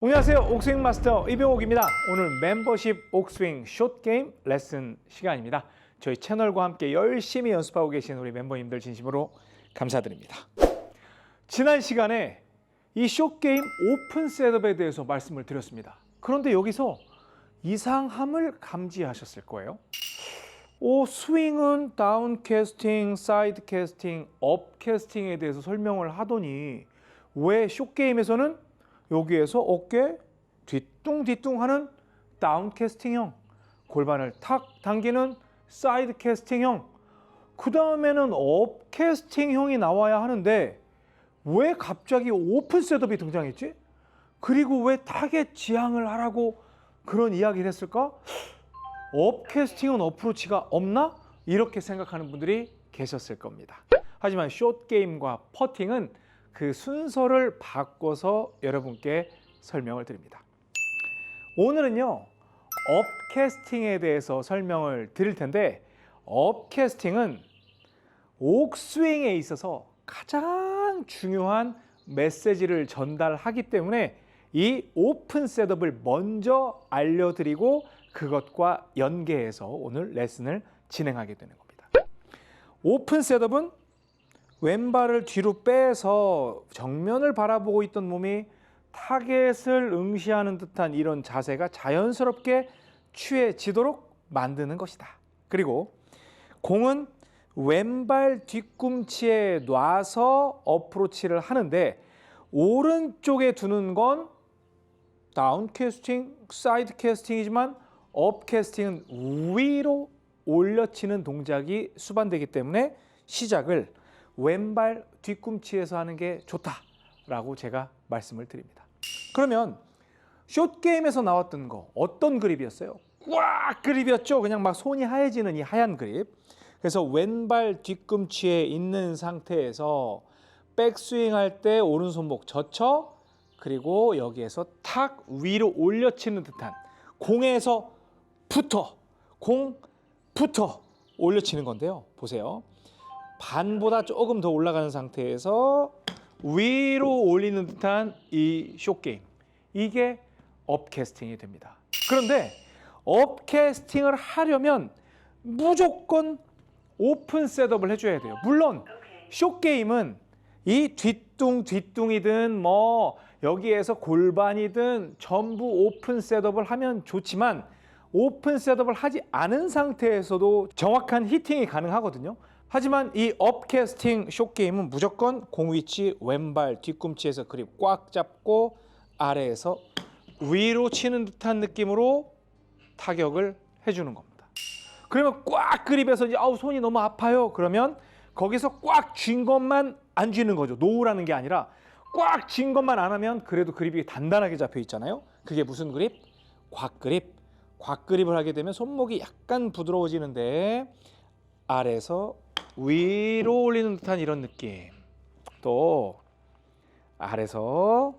안녕하세요. 옥스윙 마스터 이병옥입니다. 오늘 멤버십 옥스윙 숏게임 레슨 시간입니다. 저희 채널과 함께 열심히 연습하고 계신 우리 멤버님들 진심으로 감사드립니다. 지난 시간에 이 숏게임 오픈 셋업에 대해서 말씀을 드렸습니다. 그런데 여기서 이상함을 감지하셨을 거예요. 스윙은 다운 캐스팅, 사이드 캐스팅, 업 캐스팅에 대해서 설명을 하더니 왜 숏게임에서는 여기에서 어깨 뒤뚱뒤뚱 하는 다운 캐스팅형, 골반을 탁 당기는 사이드 캐스팅형, 그 다음에는 업 캐스팅형이 나와야 하는데 왜 갑자기 오픈 셋업이 등장했지? 그리고 왜 타겟 지향을 하라고 그런 이야기를 했을까? 업 캐스팅은 어프로치가 없나? 이렇게 생각하는 분들이 계셨을 겁니다. 하지만 숏게임과 퍼팅은 그 순서를 바꿔서 여러분께 설명을 드립니다. 오늘은요, 업캐스팅에 대해서 설명을 드릴 텐데, 업캐스팅은 옥스윙에 있어서 가장 중요한 메시지를 전달하기 때문에 이 오픈 셋업을 먼저 알려드리고 그것과 연계해서 오늘 레슨을 진행하게 되는 겁니다. 오픈 셋업은 왼발을 뒤로 빼서 정면을 바라보고 있던 몸이 타겟을 응시하는 듯한 이런 자세가 자연스럽게 취해지도록 만드는 것이다. 그리고 공은 왼발 뒤꿈치에 놔서 어프로치를 하는데 오른쪽에 두는 건 다운 캐스팅, 사이드 캐스팅이지만 업 캐스팅은 위로 올려치는 동작이 수반되기 때문에 시작을 왼발 뒤꿈치에서 하는 게 좋다라고 제가 말씀을 드립니다. 그러면 숏게임에서 나왔던 거 어떤 그립이었어요? 꽉 그립이었죠. 그냥 막 손이 하얘지는 이 하얀 그립. 그래서 왼발 뒤꿈치에 있는 상태에서 백스윙 할 때 오른손목 젖혀 그리고 여기에서 탁 위로 올려치는 듯한 공에서 공부터 올려치는 건데요. 보세요. 반보다 조금 더 올라가는 상태에서 위로 올리는 듯한 이 숏게임, 이게 업캐스팅이 됩니다. 그런데 업캐스팅을 하려면 무조건 오픈 셋업을 해줘야 돼요. 물론 숏게임은 이 뒤뚱이든 뭐 여기에서 골반이든 전부 오픈 셋업을 하면 좋지만 오픈 셋업을 하지 않은 상태에서도 정확한 히팅이 가능하거든요. 하지만 이 업캐스팅 숏게임은 무조건 공 위치 왼발 뒤꿈치에서 그립 꽉 잡고 아래에서 위로 치는 듯한 느낌으로 타격을 해주는 겁니다. 그러면 꽉 그립해서 이제 손이 너무 아파요. 그러면 거기서 꽉 쥔 것만 안 쥐는 거죠. 놓으라는 게 아니라 꽉 쥔 것만 안 하면 그래도 그립이 단단하게 잡혀 있잖아요. 그게 무슨 그립? 곽그립. 곽그립을 하게 되면 손목이 약간 부드러워지는데 아래에서 위로 올리는 듯한 이런 느낌, 또 아래서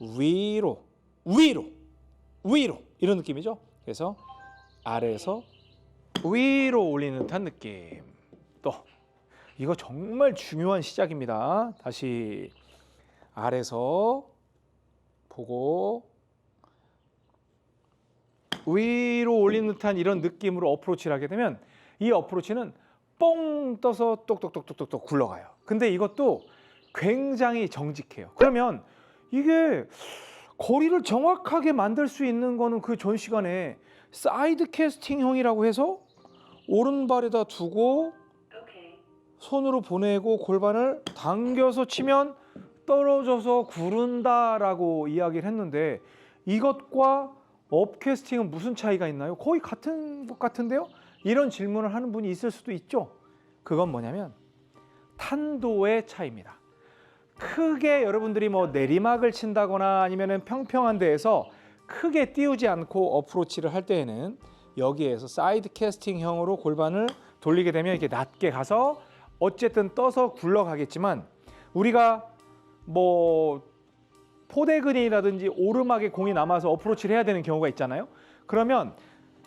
위로 이런 느낌이죠. 그래서 아래에서 위로 올리는 듯한 느낌. 또 이거 정말 중요한 시작입니다. 다시 아래에서 보고 위로 올리는 듯한 이런 느낌으로 어프로치를 하게 되면 이 어프로치는 뻥 떠서 똑똑똑똑똑 굴러가요. 근데 이것도 굉장히 정직해요. 그러면 이게 거리를 정확하게 만들 수 있는 거는 그 전 시간에 사이드 캐스팅형이라고 해서 오른발에다 두고 손으로 보내고 골반을 당겨서 치면 떨어져서 구른다라고 이야기를 했는데 이것과 업캐스팅은 무슨 차이가 있나요? 거의 같은 것 같은데요? 이런 질문을 하는 분이 있을 수도 있죠. 그건 뭐냐면 탄도의 차이입니다. 크게 여러분들이 뭐 내리막을 친다거나 아니면 평평한 데에서 크게 띄우지 않고 어프로치를 할 때에는 여기에서 사이드 캐스팅형으로 골반을 돌리게 되면 이렇게 낮게 가서 어쨌든 떠서 굴러가겠지만 우리가 뭐 포대근이라든지 오르막에 공이 남아서 어프로치를 해야 되는 경우가 있잖아요. 그러면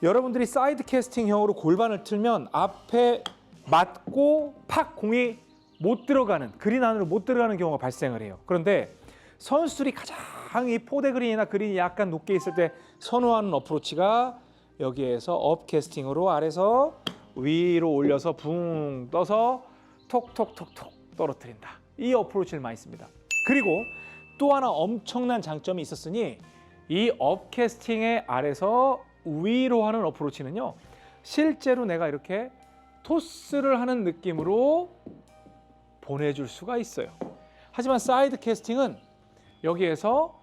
여러분들이 사이드 캐스팅형으로 골반을 틀면 앞에 맞고 팍 공이 못 들어가는, 그린 안으로 못 들어가는 경우가 발생을 해요. 그런데 선수들이 가장 이 포대 그린이나 그린이 약간 높게 있을 때 선호하는 어프로치가 여기에서 업캐스팅으로 아래서 위로 올려서 붕 떠서 톡톡톡톡 떨어뜨린다. 이 어프로치를 많이 씁니다. 그리고 또 하나 엄청난 장점이 있었으니 이 업캐스팅의 아래서 위로 하는 어프로치는요, 실제로 내가 이렇게 토스를 하는 느낌으로 보내줄 수가 있어요. 하지만 사이드 캐스팅은 여기에서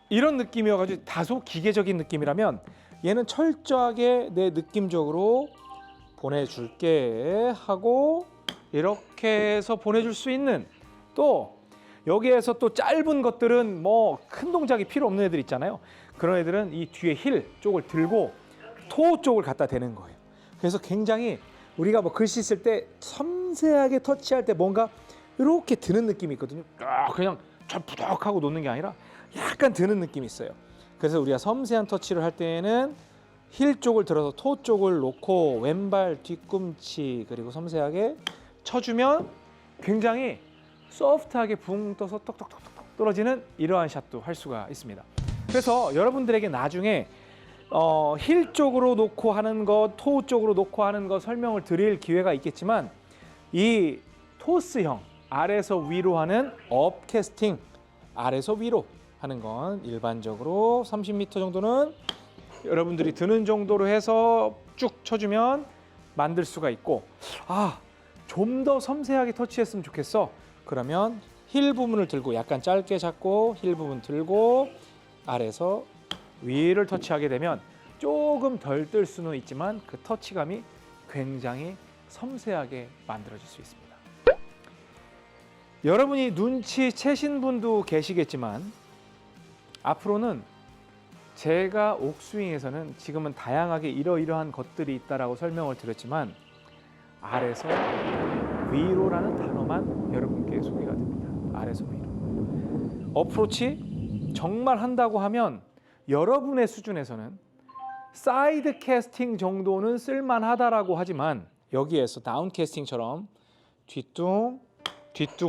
이런 느낌이어가지고 다소 기계적인 느낌이라면 얘는 철저하게 내 느낌적으로 보내줄게 하고 이렇게 해서 보내줄 수 있는, 또 여기에서 또 짧은 것들은 뭐 큰 동작이 필요 없는 애들 있잖아요. 그런 애들은 이 뒤에 힐 쪽을 들고 토 쪽을 갖다 대는 거예요. 그래서 굉장히 우리가 뭐 글씨 쓸 때 섬세하게 터치할 때 뭔가 이렇게 드는 느낌이 있거든요. 그냥 부덕하고 놓는 게 아니라 약간 드는 느낌이 있어요. 그래서 우리가 섬세한 터치를 할 때에는 힐 쪽을 들어서 토 쪽을 놓고 왼발 뒤꿈치 그리고 섬세하게 쳐주면 굉장히 소프트하게 붕 떠서 톡톡톡톡 떨어지는 이러한 샷도 할 수가 있습니다. 그래서 여러분들에게 나중에 힐 쪽으로 놓고 하는 것, 토 쪽으로 놓고 하는 것 설명을 드릴 기회가 있겠지만 이 토스형 아래서 위로 하는 업캐스팅 아래서 위로 하는 건 일반적으로 30m 정도는 여러분들이 드는 정도로 해서 쭉 쳐주면 만들 수가 있고, 좀 더 섬세하게 터치했으면 좋겠어. 그러면 힐 부분을 들고 약간 짧게 잡고 힐 부분 들고 아래서 위를 터치하게 되면 조금 덜 뜰 수는 있지만 그 터치감이 굉장히 섬세하게 만들어질 수 있습니다. 여러분이 눈치채신 분도 계시겠지만 앞으로는 제가 옥스윙에서는 지금은 다양하게 이러이러한 것들이 있다라고 설명을 드렸지만 아래서 위로라는 단어만 여러분께 소개가 됩니다. 아래서 위로. 어프로치 정말 한다고 하면 여러분의 수준에서는 사이드 캐스팅 정도는 쓸만하다라고 하지만 여기에서 다운 캐스팅처럼 뒤뚱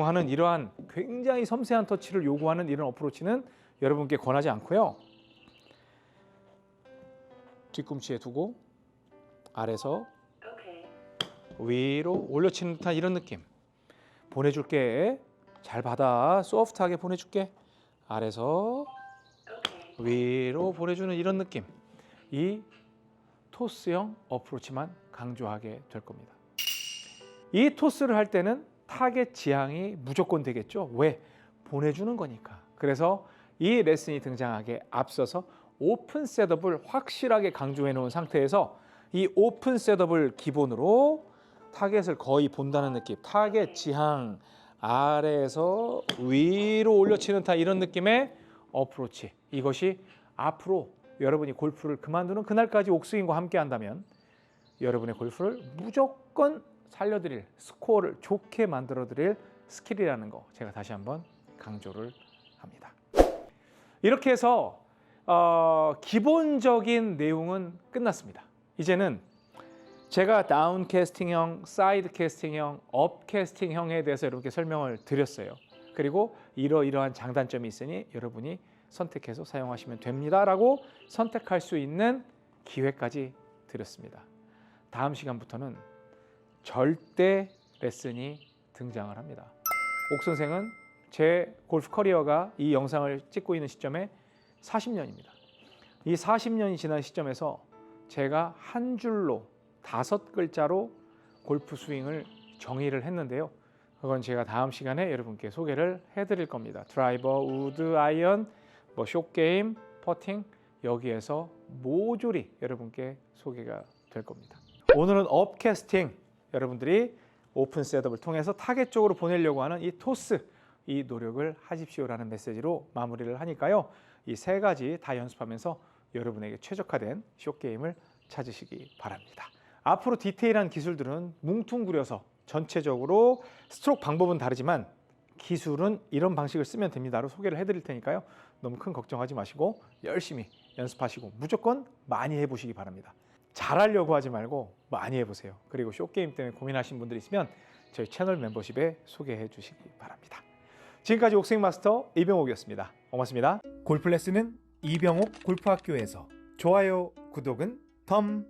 하는 이러한 굉장히 섬세한 터치를 요구하는 이런 어프로치는 여러분께 권하지 않고요. 뒤꿈치에 두고 아래서 위로 올려치는 듯한 이런 느낌. 보내줄게. 잘 받아. 소프트하게 보내줄게. 아래서 위로 보내주는 이런 느낌. 이 토스형 어프로치만 강조하게 될 겁니다. 이 토스를 할 때는 타겟 지향이 무조건 되겠죠. 왜? 보내주는 거니까. 그래서 이 레슨이 등장하기에 앞서서 오픈 셋업을 확실하게 강조해 놓은 상태에서 이 오픈 셋업을 기본으로 타겟을 거의 본다는 느낌, 타겟 지향 아래에서 위로 올려치는 타 이런 느낌의 어프로치, 이것이 앞으로 여러분이 골프를 그만두는 그날까지 옥스윙과 함께 한다면 여러분의 골프를 무조건 살려드릴, 스코어를 좋게 만들어드릴 스킬이라는 거 제가 다시 한번 강조를 합니다. 이렇게 해서 기본적인 내용은 끝났습니다. 이제는 제가 다운 캐스팅형, 사이드 캐스팅형, 업 캐스팅형에 대해서 여러분께 설명을 드렸어요. 그리고 이러이러한 장단점이 있으니 여러분이 선택해서 사용하시면 됩니다라고 선택할 수 있는 기회까지 드렸습니다. 다음 시간부터는 절대 레슨이 등장을 합니다. 옥 선생은 제 골프 커리어가 이 영상을 찍고 있는 시점에 40년입니다. 이 40년이 지난 시점에서 제가 한 줄로 5글자로 골프 스윙을 정의를 했는데요. 그건 제가 다음 시간에 여러분께 소개를 해드릴 겁니다. 드라이버, 우드, 아이언, 숏게임, 퍼팅 여기에서 모조리 여러분께 소개가 될 겁니다. 오늘은 업캐스팅, 여러분들이 오픈 셋업을 통해서 타겟 쪽으로 보내려고 하는 이 토스, 이 노력을 하십시오라는 메시지로 마무리를 하니까요. 이 3가지 다 연습하면서 여러분에게 최적화된 숏게임을 찾으시기 바랍니다. 앞으로 디테일한 기술들은 뭉뚱그려서 전체적으로 스트로크 방법은 다르지만 기술은 이런 방식을 쓰면 됩니다로 소개를 해드릴 테니까요. 너무 큰 걱정하지 마시고 열심히 연습하시고 무조건 많이 해보시기 바랍니다. 잘하려고 하지 말고 많이 해보세요. 그리고 숏게임 때문에 고민하신 분들 있으면 저희 채널 멤버십에 소개해 주시기 바랍니다. 지금까지 옥스윙 마스터 이병옥이었습니다. 고맙습니다. 골프 레슨은 이병옥 골프학교에서. 좋아요, 구독은 덤.